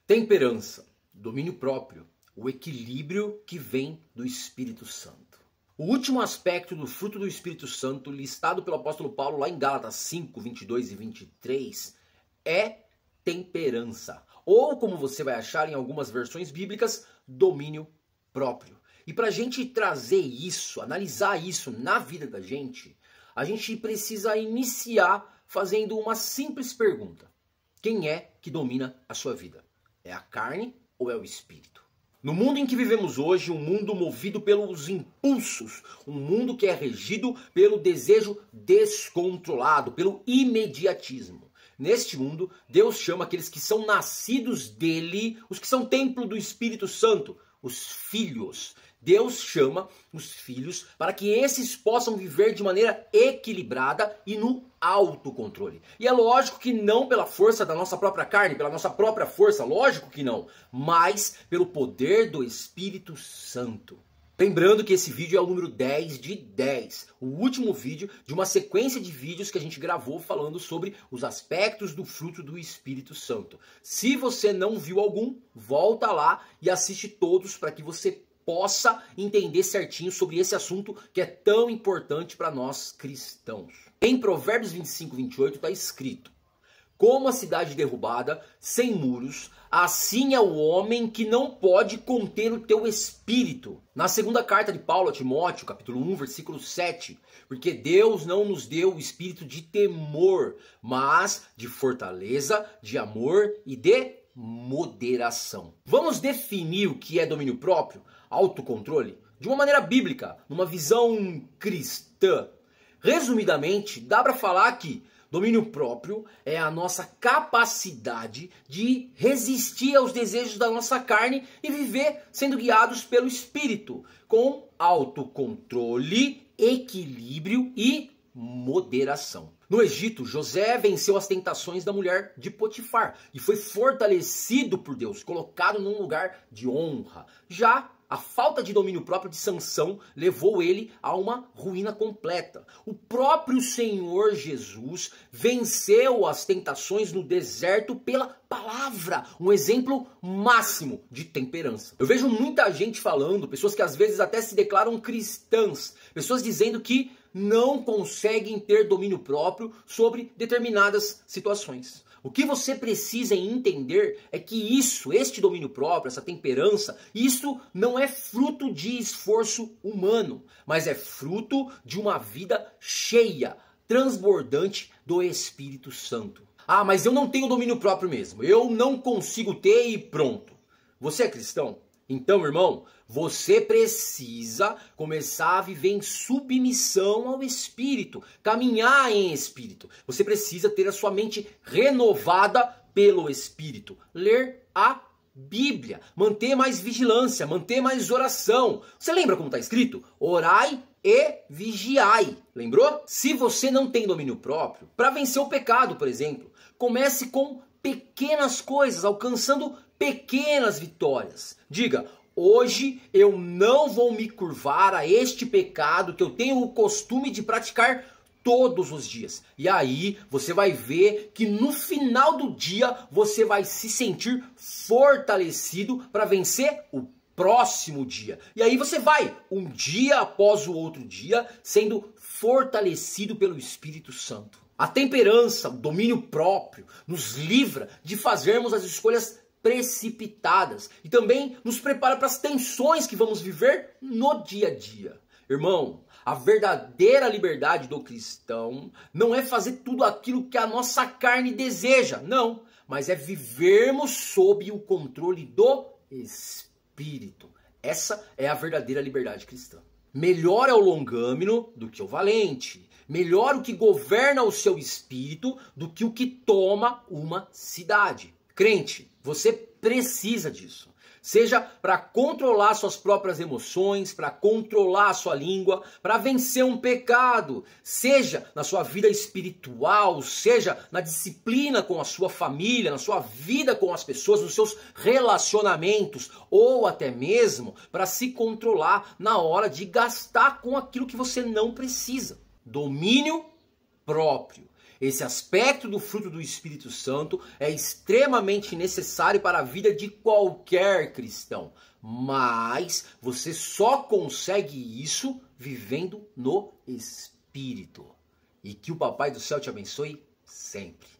Temperança, domínio próprio, o equilíbrio que vem do Espírito Santo. O último aspecto do fruto do Espírito Santo, listado pelo apóstolo Paulo lá em Gálatas 5, 22 e 23, é temperança. Ou, como você vai achar em algumas versões bíblicas, domínio próprio. E para a gente trazer isso, analisar isso na vida da gente, a gente precisa iniciar fazendo uma simples pergunta. Quem é que domina a sua vida? É a carne ou é o espírito? No mundo em que vivemos hoje, um mundo movido pelos impulsos, um mundo que é regido pelo desejo descontrolado, pelo imediatismo. Neste mundo, Deus chama aqueles que são nascidos dele, os que são templo do Espírito Santo, os filhos. Deus chama os filhos para que esses possam viver de maneira equilibrada e no autocontrole. E é lógico que não pela força da nossa própria carne, pela nossa própria força, lógico que não, mas pelo poder do Espírito Santo. Lembrando que esse vídeo é o número 10 de 10, o último vídeo de uma sequência de vídeos que a gente gravou falando sobre os aspectos do fruto do Espírito Santo. Se você não viu algum, volta lá e assiste todos para que você possa entender certinho sobre esse assunto que é tão importante para nós cristãos. Em Provérbios 25, 28 está escrito: como a cidade derrubada, sem muros, assim é o homem que não pode conter o teu espírito. Na segunda carta de Paulo a Timóteo, capítulo 1, versículo 7, porque Deus não nos deu o espírito de temor, mas de fortaleza, de amor e de moderação. Vamos definir o que é domínio próprio, autocontrole, de uma maneira bíblica, numa visão cristã. Resumidamente, dá para falar que domínio próprio é a nossa capacidade de resistir aos desejos da nossa carne e viver sendo guiados pelo Espírito, com autocontrole, equilíbrio e moderação. No Egito, José venceu as tentações da mulher de Potifar e foi fortalecido por Deus, colocado num lugar de honra. Já a falta de domínio próprio de Sansão levou ele a uma ruína completa. O próprio Senhor Jesus venceu as tentações no deserto pela palavra, um exemplo máximo de temperança. Eu vejo muita gente falando, pessoas que às vezes até se declaram cristãs, pessoas dizendo que não conseguem ter domínio próprio sobre determinadas situações. O que você precisa entender é que este domínio próprio, essa temperança, isso não é fruto de esforço humano, mas é fruto de uma vida cheia, transbordante do Espírito Santo. Ah, mas eu não tenho domínio próprio mesmo, eu não consigo ter e pronto. Você é cristão? Então, irmão, você precisa começar a viver em submissão ao Espírito, caminhar em Espírito. Você precisa ter a sua mente renovada pelo Espírito, ler a Bíblia, manter mais vigilância, manter mais oração. Você lembra como está escrito? Orai e vigiai. Lembrou? Se você não tem domínio próprio, para vencer o pecado, por exemplo, comece com pequenas coisas, alcançando pequenas vitórias. Diga: hoje eu não vou me curvar a este pecado que eu tenho o costume de praticar todos os dias. E aí você vai ver que no final do dia você vai se sentir fortalecido para vencer o próximo dia. E aí você vai, um dia após o outro dia, sendo fortalecido pelo Espírito Santo. A temperança, o domínio próprio, nos livra de fazermos as escolhas precipitadas e também nos prepara para as tensões que vamos viver no dia a dia. Irmão, a verdadeira liberdade do cristão não é fazer tudo aquilo que a nossa carne deseja, não, mas é vivermos sob o controle do Espírito. Essa é a verdadeira liberdade cristã. Melhor é o longâmino do que o valente. Melhor o que governa o seu espírito do que o que toma uma cidade. Crente, você precisa disso. Seja para controlar suas próprias emoções, para controlar a sua língua, para vencer um pecado. Seja na sua vida espiritual, seja na disciplina com a sua família, na sua vida com as pessoas, nos seus relacionamentos, ou até mesmo para se controlar na hora de gastar com aquilo que você não precisa. Domínio próprio. Esse aspecto do fruto do Espírito Santo é extremamente necessário para a vida de qualquer cristão. Mas você só consegue isso vivendo no Espírito. E que o Papai do Céu te abençoe sempre.